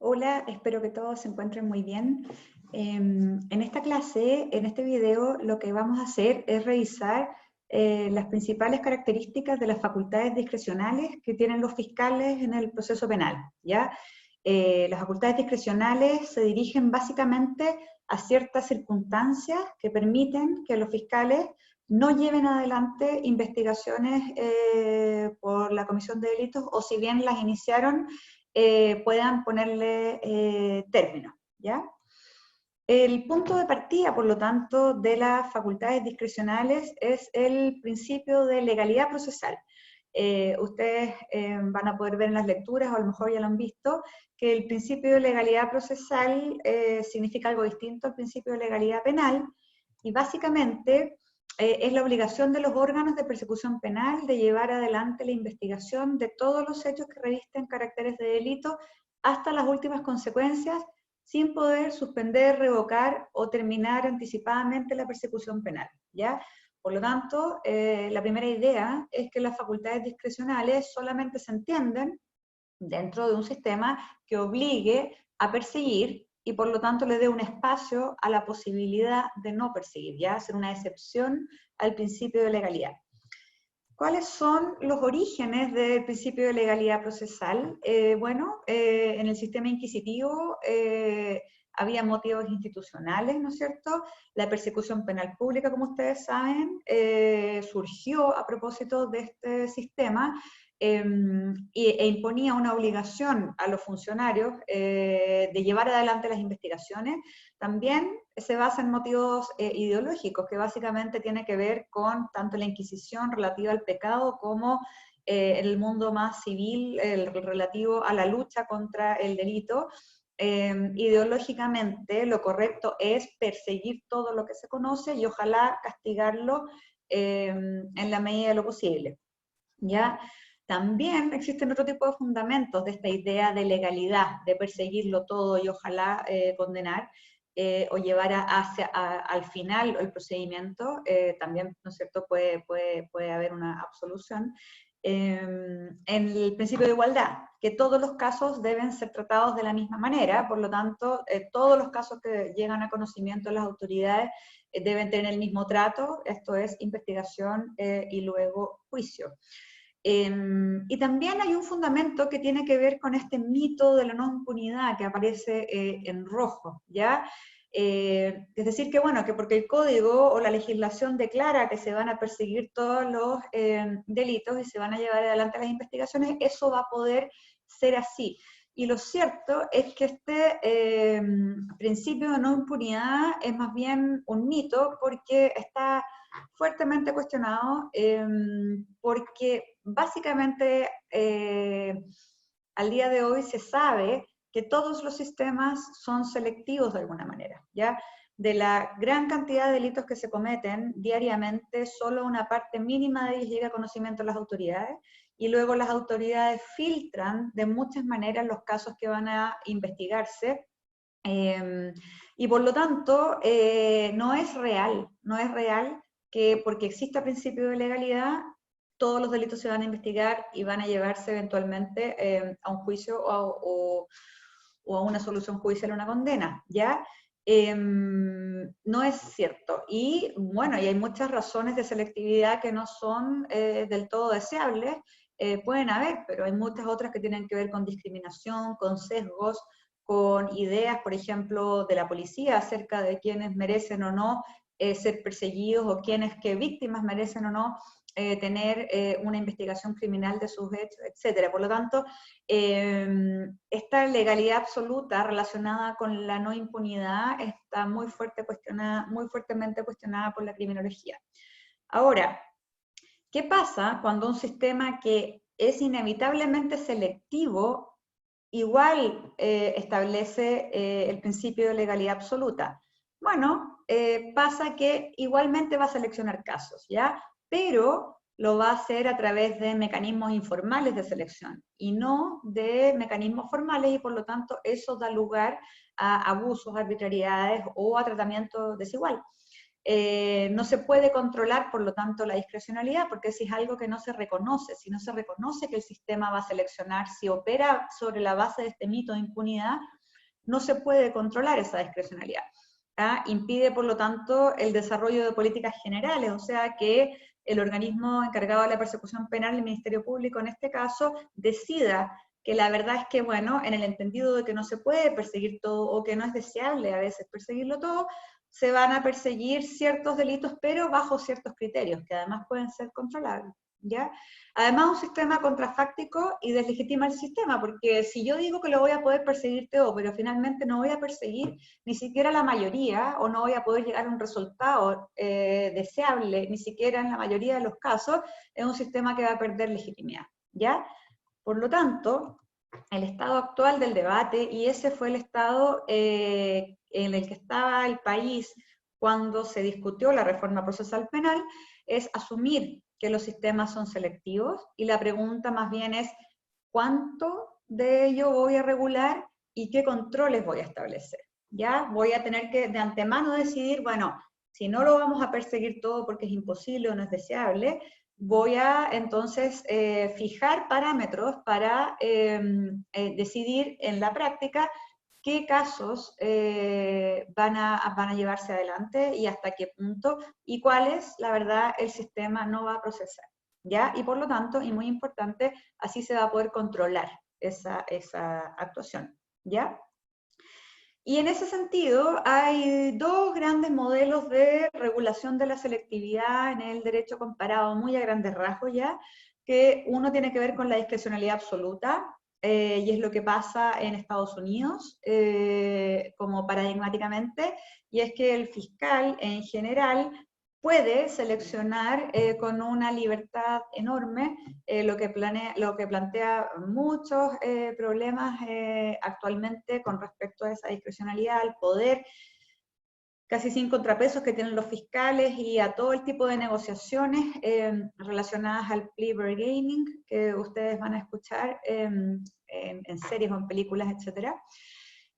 Hola, espero que todos se encuentren muy bien. En esta clase, en este video, lo que vamos a hacer es revisar las principales características de las facultades discrecionales que tienen los fiscales en el proceso penal, ¿ya? Las facultades discrecionales se dirigen básicamente a ciertas circunstancias que permiten que los fiscales no lleven adelante investigaciones por la comisión de delitos, o si bien las iniciaron, puedan ponerle término, ¿ya? El punto de partida, por lo tanto, de las facultades discrecionales es el principio de legalidad procesal. Ustedes van a poder ver en las lecturas, o a lo mejor ya lo han visto, que el principio de legalidad procesal significa algo distinto al principio de legalidad penal, y básicamente es la obligación de los órganos de persecución penal de llevar adelante la investigación de todos los hechos que revisten caracteres de delito hasta las últimas consecuencias, sin poder suspender, revocar o terminar anticipadamente la persecución penal, ¿ya? Por lo tanto, la primera idea es que las facultades discrecionales solamente se entienden dentro de un sistema que obligue a perseguir y por lo tanto le dé un espacio a la posibilidad de no perseguir, ¿ya? Hacer una excepción al principio de legalidad. ¿Cuáles son los orígenes del principio de legalidad procesal? En el sistema inquisitivo había motivos institucionales, ¿no es cierto? La persecución penal pública, como ustedes saben, surgió a propósito de este sistema e imponía una obligación a los funcionarios de llevar adelante las investigaciones. También se basa en motivos ideológicos, que básicamente tiene que ver con tanto la Inquisición relativa al pecado como el mundo más civil, el relativo a la lucha contra el delito. Ideológicamente lo correcto es perseguir todo lo que se conoce y ojalá castigarlo en la medida de lo posible, ¿ya? También existen otro tipo de fundamentos de esta idea de legalidad, de perseguirlo todo y ojalá condenar, o llevar al final el procedimiento, también, ¿no es cierto?, puede haber una absolución. En el principio de igualdad, que todos los casos deben ser tratados de la misma manera, por lo tanto, todos los casos que llegan a conocimiento de las autoridades deben tener el mismo trato, esto es investigación y luego juicio. Y también hay un fundamento que tiene que ver con este mito de la no impunidad que aparece en rojo, ¿ya? Es decir, que bueno, que porque el código o la legislación declara que se van a perseguir todos los delitos y se van a llevar adelante las investigaciones, eso va a poder ser así. Y lo cierto es que este principio de no impunidad es más bien un mito, porque está fuertemente cuestionado, porque básicamente al día de hoy se sabe que todos los sistemas son selectivos de alguna manera, ¿ya? De la gran cantidad de delitos que se cometen diariamente, solo una parte mínima de ellos llega a conocimiento de las autoridades, y luego las autoridades filtran de muchas maneras los casos que van a investigarse, y por lo tanto no es real que porque exista principio de legalidad, todos los delitos se van a investigar y van a llevarse eventualmente a un juicio o a una solución judicial, a una condena, ¿ya? No es cierto. Y bueno, y hay muchas razones de selectividad que no son del todo deseables, pueden haber, pero hay muchas otras que tienen que ver con discriminación, con sesgos, con ideas, por ejemplo, de la policía acerca de quiénes merecen o no ser perseguidos, o quiénes, qué víctimas merecen o no tener una investigación criminal de sus hechos, etc. Por lo tanto, esta legalidad absoluta relacionada con la no impunidad está muy fuertemente cuestionada por la criminología. Ahora, ¿qué pasa cuando un sistema que es inevitablemente selectivo igual establece el principio de legalidad absoluta? Bueno, pasa que igualmente va a seleccionar casos, ¿ya? Pero lo va a hacer a través de mecanismos informales de selección y no de mecanismos formales, y por lo tanto eso da lugar a abusos, arbitrariedades o a tratamiento desigual. no se puede controlar, por lo tanto, la discrecionalidad, porque si es algo que no se reconoce, si no se reconoce que el sistema va a seleccionar, si opera sobre la base de este mito de impunidad, no se puede controlar esa discrecionalidad. Impide, por lo tanto, el desarrollo de políticas generales, o sea que el organismo encargado de la persecución penal, el Ministerio Público en este caso, decida que la verdad es que, bueno, en el entendido de que no se puede perseguir todo, o que no es deseable a veces perseguirlo todo, se van a perseguir ciertos delitos, pero bajo ciertos criterios, que además pueden ser controlables, ¿ya? Además, un sistema contrafáctico y deslegitima el sistema, porque si yo digo que lo voy a poder perseguir todo, pero finalmente no voy a perseguir ni siquiera la mayoría, o no voy a poder llegar a un resultado deseable, ni siquiera en la mayoría de los casos, es un sistema que va a perder legitimidad, ¿ya? Por lo tanto, el estado actual del debate, y ese fue el estado en el que estaba el país cuando se discutió la reforma procesal penal, es asumir que los sistemas son selectivos, y la pregunta más bien es, ¿cuánto de ello voy a regular y qué controles voy a establecer? ¿Ya? Voy a tener que de antemano decidir, bueno, si no lo vamos a perseguir todo porque es imposible o no es deseable, voy a entonces fijar parámetros para decidir en la práctica qué casos van a llevarse adelante y hasta qué punto, y cuáles, la verdad, el sistema no va a procesar, ¿ya? Y por lo tanto, y muy importante, así se va a poder controlar esa actuación, ¿ya? Y en ese sentido, hay dos grandes modelos de regulación de la selectividad en el derecho comparado, muy a grandes rasgos ya, que uno tiene que ver con la discrecionalidad absoluta, y es lo que pasa en Estados Unidos, como paradigmáticamente, y es que el fiscal en general puede seleccionar con una libertad enorme lo que plantea muchos problemas actualmente con respecto a esa discrecionalidad, al poder casi sin contrapesos que tienen los fiscales y a todo el tipo de negociaciones relacionadas al plea bargaining que ustedes van a escuchar en series o en películas, etcétera.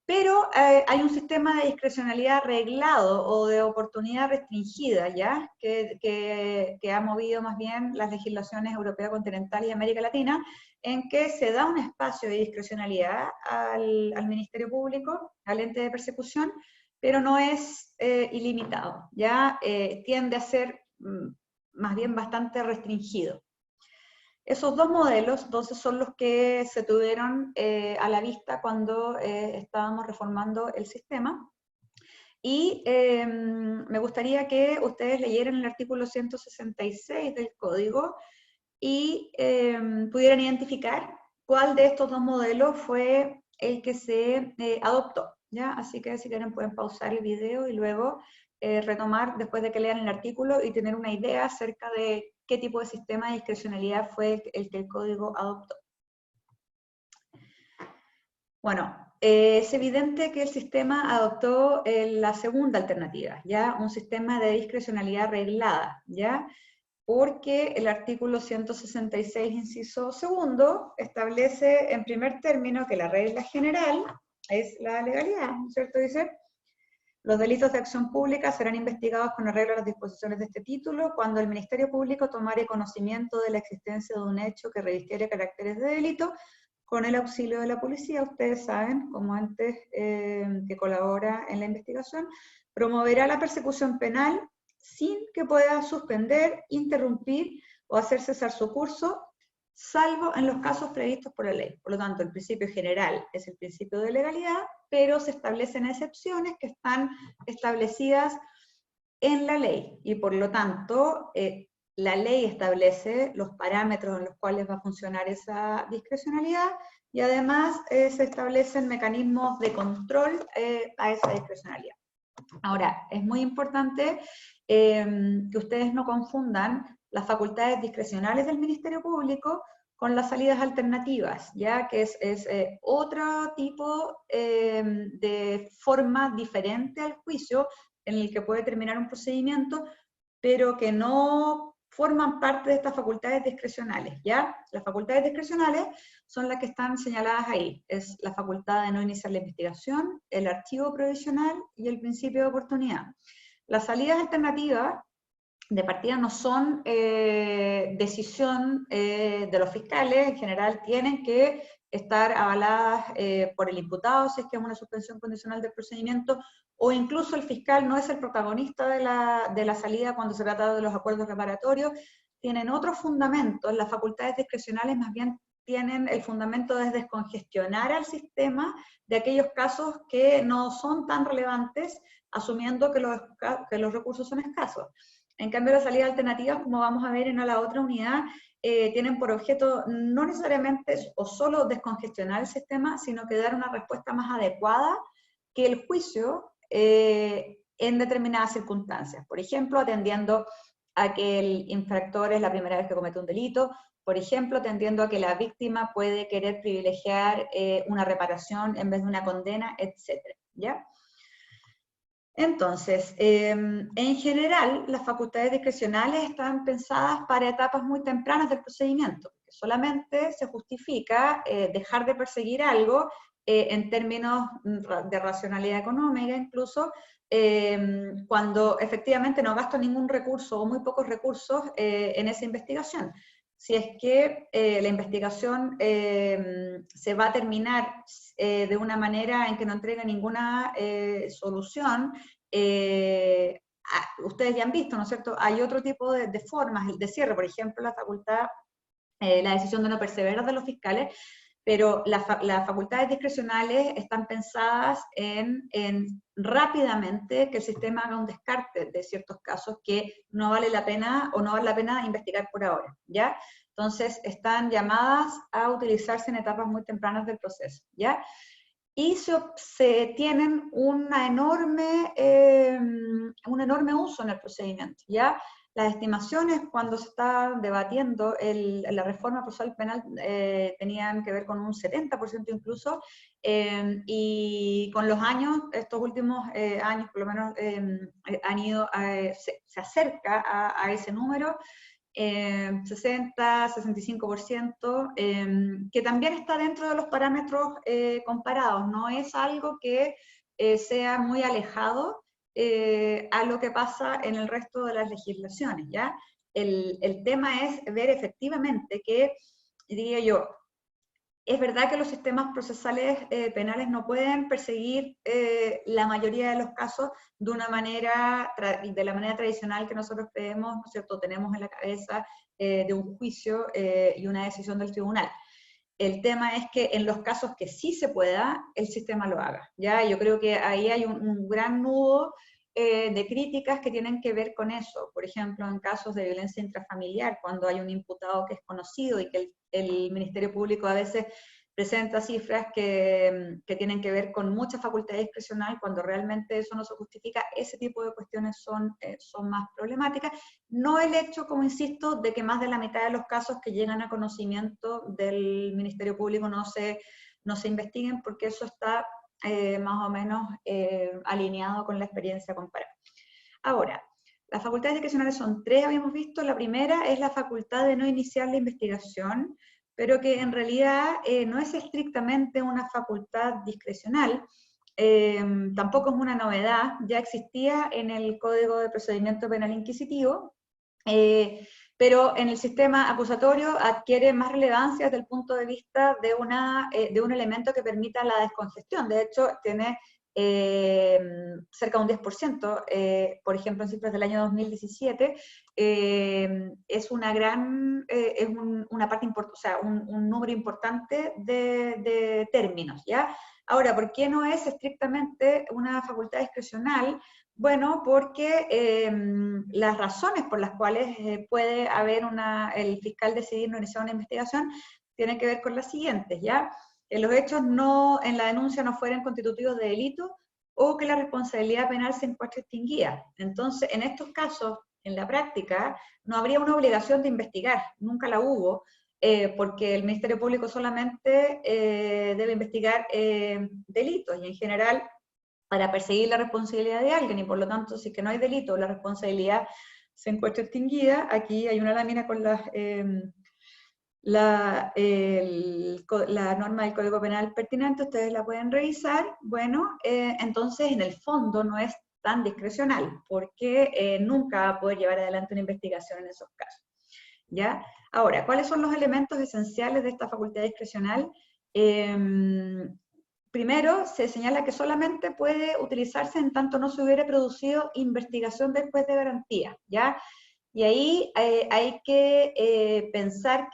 Pero hay un sistema de discrecionalidad reglado o de oportunidad restringida, ¿ya? Que ha movido más bien las legislaciones europea continental y América Latina, en que se da un espacio de discrecionalidad al Ministerio Público, al ente de persecución, pero no es ilimitado, ¿ya? Tiende a ser más bien bastante restringido. Esos dos modelos, entonces, son los que se tuvieron a la vista cuando estábamos reformando el sistema. Y me gustaría que ustedes leyeran el artículo 166 del código y pudieran identificar cuál de estos dos modelos fue el que se adoptó, ¿ya? Así que si quieren pueden pausar el video y luego retomar después de que lean el artículo y tener una idea acerca de qué tipo de sistema de discrecionalidad fue el que el código adoptó. Bueno, es evidente que el sistema adoptó la segunda alternativa, ¿ya? Un sistema de discrecionalidad reglada, ¿ya? Porque el artículo 166, inciso segundo, establece en primer término que la regla general es la legalidad, ¿no es cierto? Dice, los delitos de acción pública serán investigados con arreglo a las disposiciones de este título cuando el Ministerio Público tomare conocimiento de la existencia de un hecho que revistiere caracteres de delito con el auxilio de la policía. Ustedes saben, como ente que colabora en la investigación, promoverá la persecución penal sin que pueda suspender, interrumpir o hacer cesar su curso, salvo en los casos previstos por la ley. Por lo tanto, el principio general es el principio de legalidad, pero se establecen excepciones que están establecidas en la ley, y por lo tanto, la ley establece los parámetros en los cuales va a funcionar esa discrecionalidad, y además se establecen mecanismos de control a esa discrecionalidad. Ahora, es muy importante que ustedes no confundan las facultades discrecionales del Ministerio Público con las salidas alternativas, ya que es otro tipo de forma diferente al juicio en el que puede terminar un procedimiento, pero que no forman parte de estas facultades discrecionales, ¿ya? Las facultades discrecionales son las que están señaladas ahí, es la facultad de no iniciar la investigación, el archivo provisional y el principio de oportunidad. Las salidas alternativas de partida no son decisión de los fiscales, en general tienen que estar avaladas por el imputado si es que es una suspensión condicional del procedimiento, o incluso el fiscal no es el protagonista de la salida cuando se trata de los acuerdos reparatorios, tienen otros fundamentos, las facultades discrecionales más bien tienen el fundamento de descongestionar al sistema de aquellos casos que no son tan relevantes, asumiendo que los recursos son escasos. En cambio, las salidas alternativas, como vamos a ver en la otra unidad, tienen por objeto no necesariamente o solo descongestionar el sistema, sino que dar una respuesta más adecuada que el juicio en determinadas circunstancias. Por ejemplo, atendiendo a que el infractor es la primera vez que comete un delito, por ejemplo, atendiendo a que la víctima puede querer privilegiar una reparación en vez de una condena, etc. ¿Ya? Entonces, en general, las facultades discrecionales están pensadas para etapas muy tempranas del procedimiento. Solamente se justifica dejar de perseguir algo en términos de racionalidad económica, incluso cuando efectivamente no gasto ningún recurso o muy pocos recursos en esa investigación. Si es que la investigación se va a terminar de una manera en que no entrega ninguna solución, ustedes ya han visto, ¿no es cierto? Hay otro tipo de formas de cierre, por ejemplo, la facultad, la decisión de no perseverar de los fiscales, pero las facultades discrecionales están pensadas en rápidamente que el sistema haga un descarte de ciertos casos que no vale la pena o no vale la pena investigar por ahora, ¿ya? Entonces, están llamadas a utilizarse en etapas muy tempranas del proceso, ¿ya? Y se tienen un enorme uso en el procedimiento, ¿ya? Las estimaciones cuando se está debatiendo la reforma procesal penal tenían que ver con un 70% incluso, y con los años, estos últimos años por lo menos, han ido, se acerca a ese número, 60, 65%, que también está dentro de los parámetros comparados, no es algo que sea muy alejado a lo que pasa en el resto de las legislaciones, ¿ya? El tema es ver efectivamente que, diría yo, es verdad que los sistemas procesales penales no pueden perseguir la mayoría de los casos de la manera tradicional que nosotros creemos, ¿no es cierto?, tenemos en la cabeza de un juicio y una decisión del tribunal. El tema es que en los casos que sí se pueda, el sistema lo haga, ¿ya? Yo creo que ahí hay un gran nudo de críticas que tienen que ver con eso. Por ejemplo, en casos de violencia intrafamiliar, cuando hay un imputado que es conocido y que el Ministerio Público a veces presenta cifras que tienen que ver con mucha facultad discrecional, cuando realmente eso no se justifica, ese tipo de cuestiones son más problemáticas. No el hecho, como insisto, de que más de la mitad de los casos que llegan a conocimiento del Ministerio Público no se investiguen, porque eso está más o menos alineado con la experiencia comparada. Ahora, las facultades discrecionales son tres, habíamos visto. La primera es la facultad de no iniciar la investigación, pero que en realidad no es estrictamente una facultad discrecional, tampoco es una novedad, ya existía en el Código de Procedimiento Penal Inquisitivo, pero en el sistema acusatorio adquiere más relevancia desde el punto de vista de un elemento que permita la descongestión. De hecho, tiene cerca de un 10%, por ejemplo, en cifras del año 2017, es una parte importante, o sea, un número importante de términos, ¿ya? Ahora, ¿por qué no es estrictamente una facultad discrecional? Bueno, porque las razones por las cuales puede haber el fiscal decidir no iniciar una investigación tienen que ver con las siguientes, ¿ya? Que los hechos en la denuncia no fueran constitutivos de delito o que la responsabilidad penal se encuentre extinguida. Entonces, en estos casos, en la práctica, no habría una obligación de investigar, nunca la hubo, porque el Ministerio Público solamente debe investigar delitos, y en general para perseguir la responsabilidad de alguien, y por lo tanto, si es que no hay delito, la responsabilidad se encuentra extinguida. Aquí hay una lámina con la norma del Código Penal pertinente, ustedes la pueden revisar. Bueno, entonces en el fondo no es tan discrecional, porque nunca va a poder llevar adelante una investigación en esos casos. ¿Ya? Ahora, ¿cuáles son los elementos esenciales de esta facultad discrecional? Primero, se señala que solamente puede utilizarse en tanto no se hubiera producido investigación del juez de garantía, ¿ya? Y ahí hay que pensar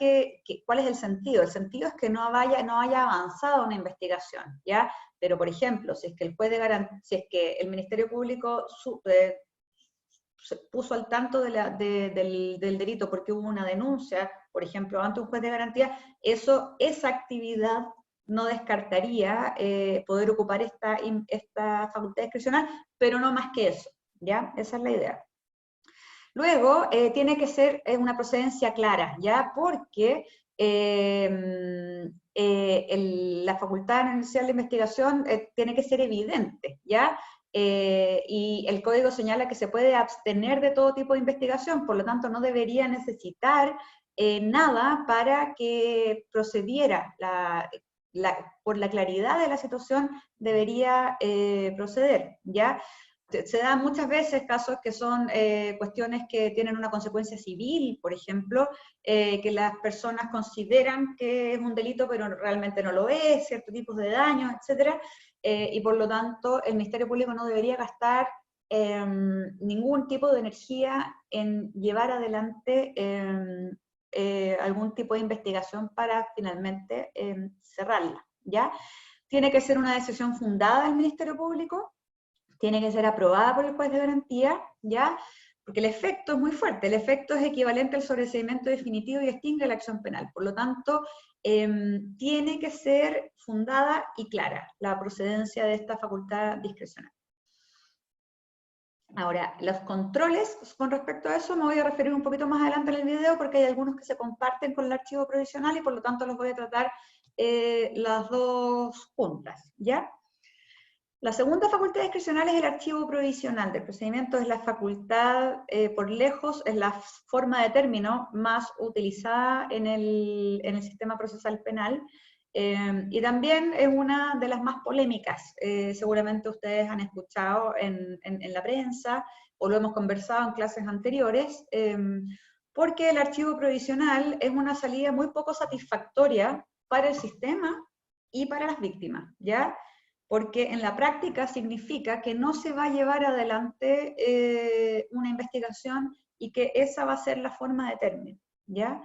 cuál es el sentido. El sentido es que no haya avanzado una investigación, ¿ya? Pero, por ejemplo, si es que el juez de garantía, si es que el Ministerio Público se puso al tanto del delito porque hubo una denuncia, por ejemplo, ante un juez de garantía, esa actividad no descartaría poder ocupar esta facultad discrecional, pero no más que eso, ¿ya? Esa es la idea. Luego, tiene que ser una procedencia clara, ¿ya? Porque la facultad inicial de investigación tiene que ser evidente, ¿ya? Y el código señala que se puede abstener de todo tipo de investigación, por lo tanto no debería necesitar nada para que procediera. Por la claridad de la situación debería proceder, ¿ya? Se dan muchas veces casos que son cuestiones que tienen una consecuencia civil, por ejemplo, que las personas consideran que es un delito, pero realmente no lo es, ciertos tipos de daños, etc. Y por lo tanto, el Ministerio Público no debería gastar ningún tipo de energía en llevar adelante algún tipo de investigación para finalmente cerrarla, ¿ya? Tiene que ser una decisión fundada del Ministerio Público, tiene que ser aprobada por el juez de garantía, ¿ya? Porque el efecto es muy fuerte, el efecto es equivalente al sobreseimiento definitivo y extingue la acción penal. Por lo tanto, tiene que ser fundada y clara la procedencia de esta facultad discrecional. Ahora, los controles con respecto a eso me voy a referir un poquito más adelante en el video porque hay algunos que se comparten con el archivo provisional y por lo tanto los voy a tratar las dos juntas, ¿ya? La segunda facultad discrecional es el archivo provisional del procedimiento, es la facultad, por lejos, es la forma de término más utilizada en el sistema procesal penal, y también es una de las más polémicas. Seguramente ustedes han escuchado en la prensa, o lo hemos conversado en clases anteriores, porque el archivo provisional es una salida muy poco satisfactoria para el sistema y para las víctimas, ¿ya? Porque en la práctica significa que no se va a llevar adelante una investigación y que esa va a ser la forma de término, ¿ya?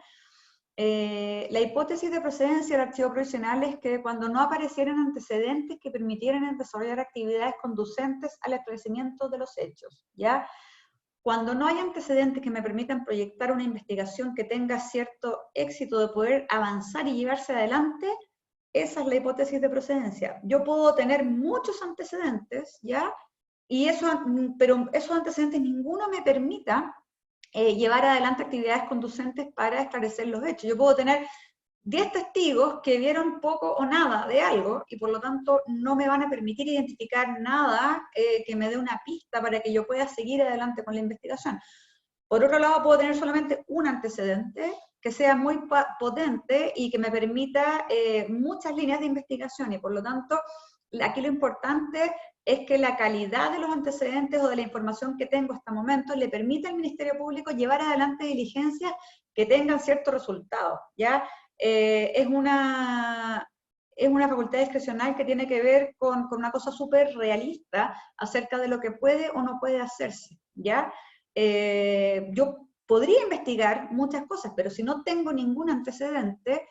La hipótesis de procedencia del archivo provisional es que cuando no aparecieran antecedentes que permitieran desarrollar actividades conducentes al esclarecimiento de los hechos, ¿ya? Cuando no hay antecedentes que me permitan proyectar una investigación que tenga cierto éxito de poder avanzar y llevarse adelante, esa es la hipótesis de procedencia. Yo puedo tener muchos antecedentes, ¿ya? Pero esos antecedentes ninguno me permita llevar adelante actividades conducentes para esclarecer los hechos. Yo puedo tener 10 testigos que vieron poco o nada de algo y por lo tanto no me van a permitir identificar nada que me dé una pista para que yo pueda seguir adelante con la investigación. Por otro lado, puedo tener solamente un antecedente que sea muy potente y que me permita muchas líneas de investigación y por lo tanto, aquí lo importante es que la calidad de los antecedentes o de la información que tengo hasta el momento le permita al Ministerio Público llevar adelante diligencias que tengan cierto resultado, ¿ya? Es una facultad discrecional que tiene que ver con una cosa súper realista acerca de lo que puede o no puede hacerse, ¿ya? Yo podría investigar muchas cosas, pero si no tengo ningún antecedente,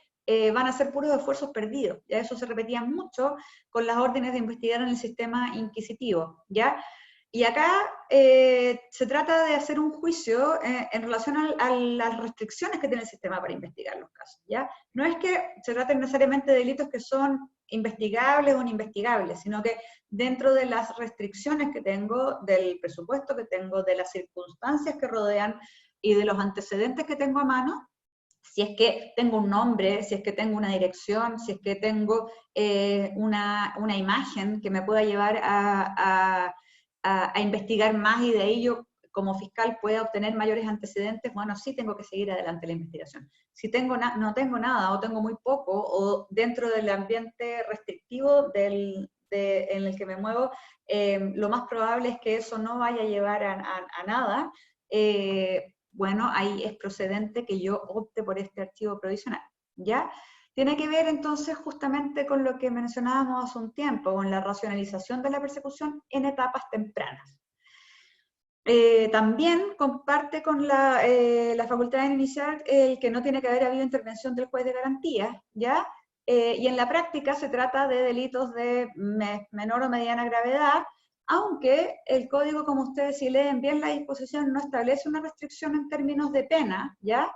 van a ser puros esfuerzos perdidos. Ya eso se repetía mucho con las órdenes de investigar en el sistema inquisitivo, ¿ya? Y acá se trata de hacer un juicio en relación a las restricciones que tiene el sistema para investigar los casos, ¿ya? No es que se traten necesariamente de delitos que son investigables o inimvestigables, sino que dentro de las restricciones que tengo, del presupuesto que tengo, de las circunstancias que rodean y de los antecedentes que tengo a mano, si es que tengo un nombre, si es que tengo una dirección, si es que tengo una imagen que me pueda llevar a investigar más y de ahí yo como fiscal pueda obtener mayores antecedentes, bueno, sí tengo que seguir adelante la investigación. Si no tengo nada o tengo muy poco o dentro del ambiente restrictivo del en el que me muevo, lo más probable es que eso no vaya a llevar a nada, bueno, ahí es procedente que yo opte por este archivo provisional, ¿ya? Tiene que ver entonces justamente con lo que mencionábamos hace un tiempo, con la racionalización de la persecución en etapas tempranas. También comparte con la facultad de iniciar el que no tiene que haber habido intervención del juez de garantía, ¿ya? Y en la práctica se trata de delitos de menor o mediana gravedad, aunque el código, como ustedes si leen bien la disposición, no establece una restricción en términos de pena, ¿ya?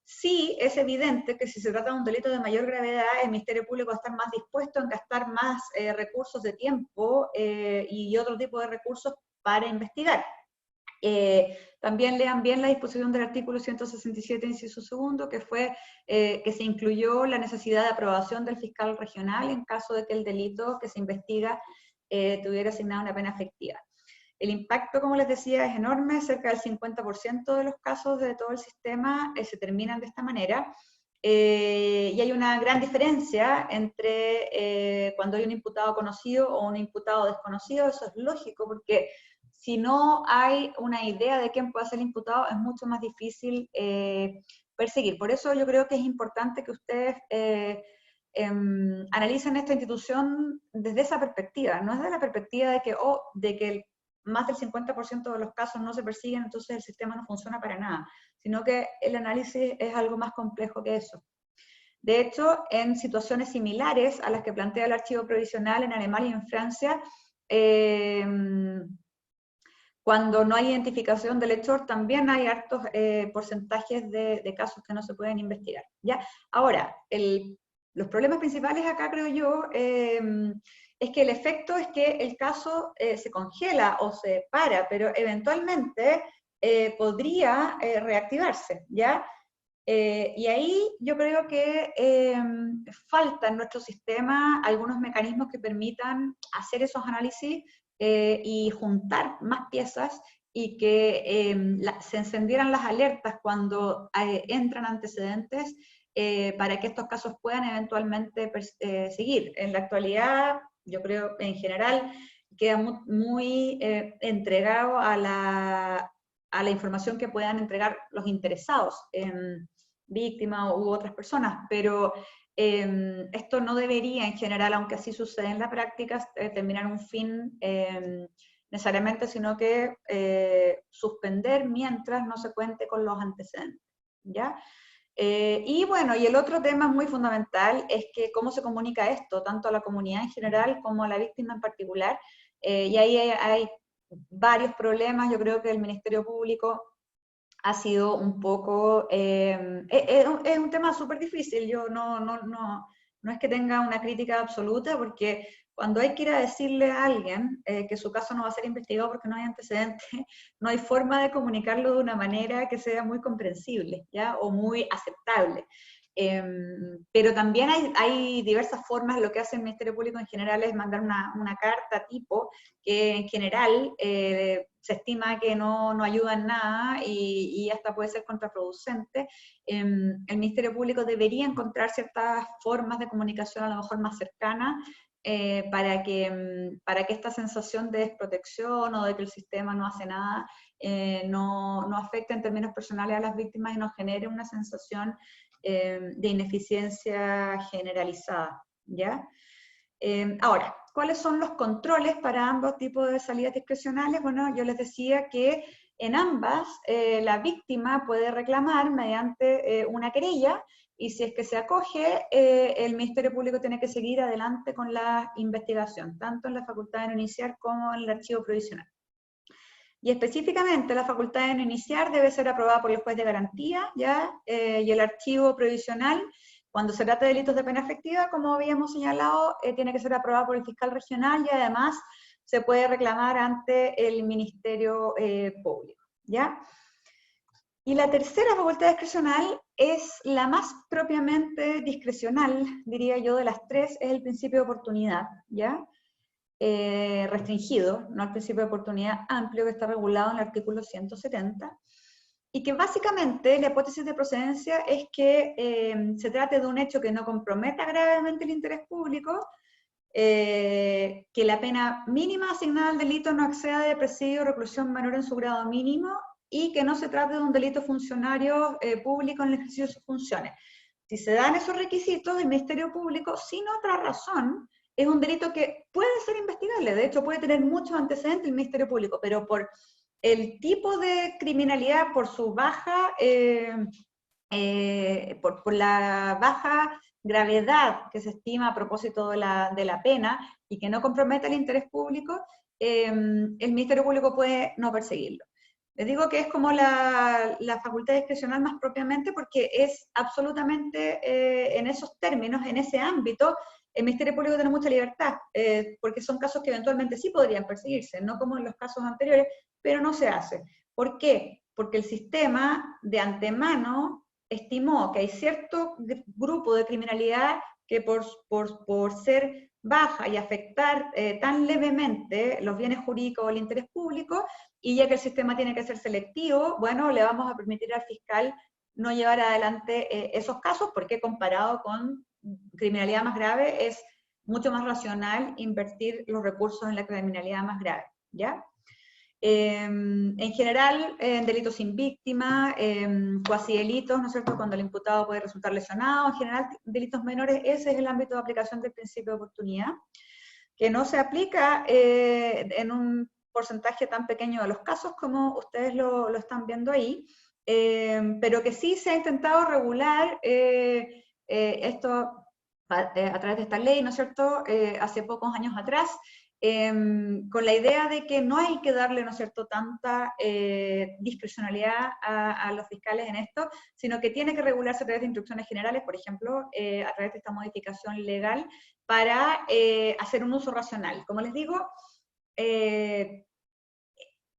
Sí es evidente que si se trata de un delito de mayor gravedad, el Ministerio Público va a estar más dispuesto en gastar más recursos de tiempo y otro tipo de recursos para investigar. También lean bien la disposición del artículo 167, inciso segundo, que fue que se incluyó la necesidad de aprobación del fiscal regional en caso de que el delito que se investiga tuviera asignada una pena efectiva. El impacto, como les decía, es enorme, cerca del 50% de los casos de todo el sistema se terminan de esta manera, y hay una gran diferencia entre cuando hay un imputado conocido o un imputado desconocido. Eso es lógico, porque si no hay una idea de quién puede ser el imputado, es mucho más difícil perseguir. Por eso yo creo que es importante que ustedes analicen esta institución desde esa perspectiva, no es de la perspectiva de que, más del 50% de los casos no se persiguen, entonces el sistema no funciona para nada, sino que el análisis es algo más complejo que eso. De hecho, en situaciones similares a las que plantea el archivo provisional en Alemania y en Francia, cuando no hay identificación del hechor, también hay hartos porcentajes de casos que no se pueden investigar, ¿ya? Ahora, los problemas principales acá, creo yo, es que el efecto es que el caso se congela o se para, pero eventualmente podría reactivarse, ¿ya? Y ahí yo creo que falta en nuestro sistema algunos mecanismos que permitan hacer esos análisis y juntar más piezas y que se encendieran las alertas cuando entran antecedentes para que estos casos puedan eventualmente seguir. En la actualidad, yo creo en general, queda muy entregado a la información que puedan entregar los interesados, víctimas u otras personas, pero esto no debería en general, aunque así sucede en la práctica, terminar un fin necesariamente, sino que suspender mientras no se cuente con los antecedentes, ¿ya? Y bueno, y el otro tema muy fundamental es que cómo se comunica esto, tanto a la comunidad en general como a la víctima en particular, y ahí hay varios problemas. Yo creo que el Ministerio Público ha sido un poco, es un tema súper difícil. Yo no es que tenga una crítica absoluta, porque cuando hay que ir a decirle a alguien que su caso no va a ser investigado porque no hay antecedentes, no hay forma de comunicarlo de una manera que sea muy comprensible, ¿ya? O muy aceptable. Pero también hay diversas formas. Lo que hace el Ministerio Público en general es mandar una carta tipo que en general se estima que no ayuda en nada y hasta puede ser contraproducente. El Ministerio Público debería encontrar ciertas formas de comunicación a lo mejor más cercanas para que esta sensación de desprotección o de que el sistema no hace nada no afecte en términos personales a las víctimas y nos genere una sensación de ineficiencia generalizada, ¿ya? Ahora, ¿cuáles son los controles para ambos tipos de salidas discrecionales? Bueno, yo les decía que en ambas la víctima puede reclamar mediante una querella, y si es que se acoge, el Ministerio Público tiene que seguir adelante con la investigación, tanto en la facultad de no iniciar como en el archivo provisional. Y específicamente la facultad de no iniciar debe ser aprobada por el juez de garantía, ¿ya? Y el archivo provisional, cuando se trata de delitos de pena efectiva, como habíamos señalado, tiene que ser aprobado por el fiscal regional, y además se puede reclamar ante el Ministerio Público, ¿ya? Y la tercera facultad discrecional es la más propiamente discrecional, diría yo, de las tres, es el principio de oportunidad, ¿ya? Restringido, no al principio de oportunidad amplio que está regulado en el artículo 170, y que básicamente la hipótesis de procedencia es que se trate de un hecho que no comprometa gravemente el interés público, que la pena mínima asignada al delito no exceda de presidio o reclusión menor en su grado mínimo, y que no se trate de un delito funcionario público en el ejercicio de sus funciones. Si se dan esos requisitos, el Ministerio Público, sin otra razón, es un delito que puede ser investigable. De hecho, puede tener muchos antecedentes el Ministerio Público, pero por el tipo de criminalidad, por su baja, por la baja gravedad que se estima a propósito de la pena y que no compromete el interés público, el Ministerio Público puede no perseguirlo. Les digo que es como la facultad discrecional más propiamente, porque es absolutamente en esos términos, en ese ámbito, el Ministerio Público tiene mucha libertad, porque son casos que eventualmente sí podrían perseguirse, no como en los casos anteriores, pero no se hace. ¿Por qué? Porque el sistema de antemano estimó que hay cierto grupo de criminalidad que por ser baja y afectar tan levemente los bienes jurídicos o el interés público, y ya que el sistema tiene que ser selectivo, bueno, le vamos a permitir al fiscal no llevar adelante esos casos, porque comparado con criminalidad más grave es mucho más racional invertir los recursos en la criminalidad más grave, ¿ya? En general, en delitos sin víctima, cuasi delitos, ¿no es cierto?, cuando el imputado puede resultar lesionado, en general, delitos menores, ese es el ámbito de aplicación del principio de oportunidad, que no se aplica en un porcentaje tan pequeño de los casos como ustedes lo están viendo ahí, pero que sí se ha intentado regular esto a través de esta ley, ¿no es cierto?, hace pocos años atrás, con la idea de que no hay que darle, ¿no es cierto?, tanta discrecionalidad a los fiscales en esto, sino que tiene que regularse a través de instrucciones generales, por ejemplo, a través de esta modificación legal, para hacer un uso racional. Como les digo,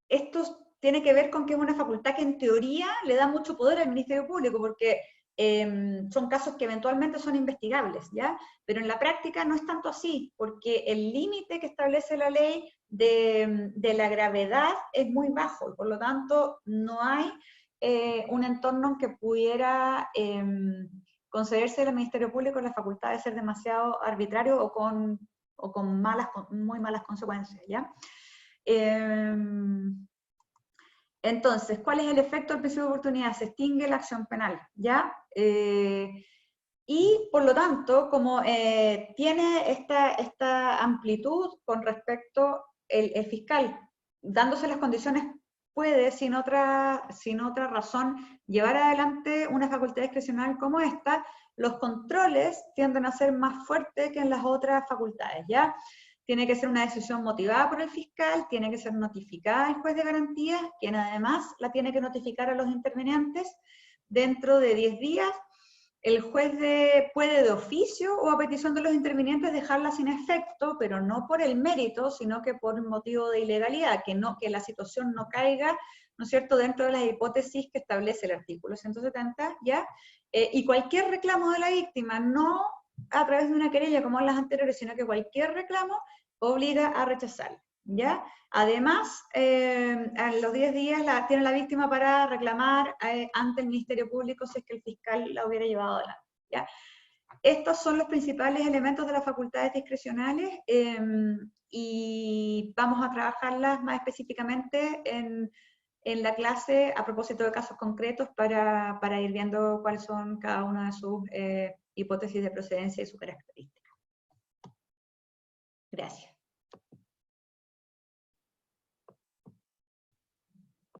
esto tiene que ver con que es una facultad que en teoría le da mucho poder al Ministerio Público, porque son casos que eventualmente son investigables, ¿ya? Pero en la práctica no es tanto así, porque el límite que establece la ley de la gravedad es muy bajo, y por lo tanto no hay un entorno en que pudiera concederse al Ministerio Público la facultad de ser demasiado arbitrario o con muy malas consecuencias, ¿ya? Entonces, ¿cuál es el efecto del principio de oportunidad? Se extingue la acción penal, ¿ya? Y por lo tanto, como tiene esta amplitud con respecto el fiscal, dándose las condiciones, puede, sin otra razón, llevar adelante una facultad discrecional como esta, los controles tienden a ser más fuertes que en las otras facultades, ¿ya? Tiene que ser una decisión motivada por el fiscal, tiene que ser notificada al juez de garantías, quien además la tiene que notificar a los intervinientes dentro de 10 días. El juez puede de oficio o a petición de los intervinientes dejarla sin efecto, pero no por el mérito, sino que por motivo de ilegalidad, que la situación no caiga, ¿no es cierto?, dentro de las hipótesis que establece el artículo 170, ¿ya? Y cualquier reclamo de la víctima, no a través de una querella como en las anteriores, sino que cualquier reclamo obliga a rechazarlo, ¿ya? Además, a los 10 días tiene la víctima para reclamar ante el Ministerio Público si es que el fiscal la hubiera llevado adelante, ¿ya? Estos son los principales elementos de las facultades discrecionales, y vamos a trabajarlas más específicamente en la clase a propósito de casos concretos para ir viendo cuáles son cada una de sus hipótesis de procedencia y su característica. Gracias.